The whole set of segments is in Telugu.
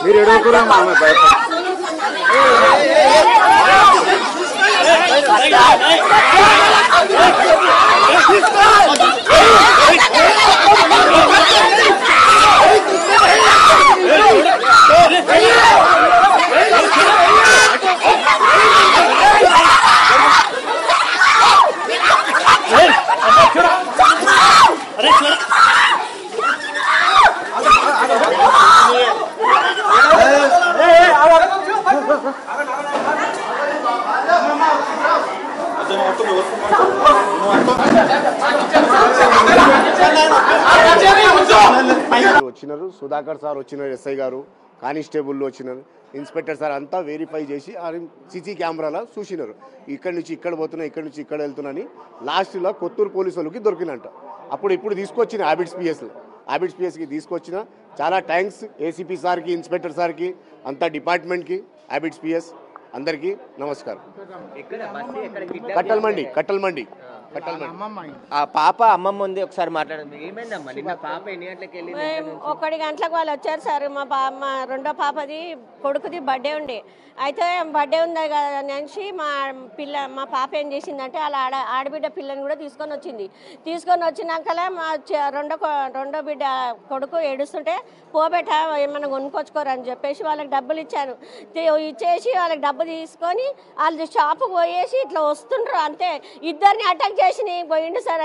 మీరు ఎడుగుతురా మామ వచ్చినారు. సుధాకర్ సార్ వచ్చినారు, ఎస్ఐ గారు, కానిస్టేబుల్ వచ్చినారు, ఇన్స్పెక్టర్ సార్ అంతా వెరిఫై చేసి సీసీ కెమెరాలో చూసినారు. ఇక్కడి నుంచి ఇక్కడ పోతున్నా, ఇక్కడి నుంచి ఇక్కడ వెళ్తున్నాని లాస్ట్లో కొత్తూరు పోలీసు వాళ్ళకి దొరికినంట. ఇప్పుడు తీసుకొచ్చిన హ్యాబిట్స్ పిఎస్కి తీసుకొచ్చిన. చాలా థ్యాంక్స్ ఏసీపీ సార్కి, ఇన్స్పెక్టర్ సార్కి, అంతా డిపార్ట్మెంట్కి, హ్యాబిట్స్ పిఎస్ అందరికీ నమస్కారం. కట్టల్మండి. ఆ పాప అమ్మమ్మ ఉంది, ఒకసారి మాట్లాడండి. ఏమైందమ్మా నిన్న పాప ఎన్ని గంటలకు వెళ్ళింది? 1 గంటలకు వాళ్ళు వచ్చారు సార్. మా రెండో పాపది కొడుకుది బర్త్డే ఉండే. అయితే బర్త్డే ఉంది కదా అనేసి మా పాప ఏం చేసిందంటే వాళ్ళ ఆడబిడ్డ పిల్లని కూడా తీసుకొని వచ్చినాకలే మా రెండో బిడ్డ కొడుకు ఏడుస్తుంటే పోబెట్ట ఏమన్నా కొనుక్కొచ్చుకోరని చెప్పేసి వాళ్ళకి డబ్బులు ఇచ్చేసి వాళ్ళకి డబ్బు తీసుకొని వాళ్ళు షాపుకి పోయేసి ఇట్లా వస్తుండ్రు. అంతే, ఇద్దరిని అటాక్ చేసి పోయిండు సార్.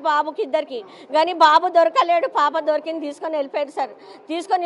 బాబుకి ఇద్దరికి కానీ బాబు దొరకలేడు, పాప దొరికింది, తీసుకొని వెళ్ళిపోయారు సార్. తీసుకొని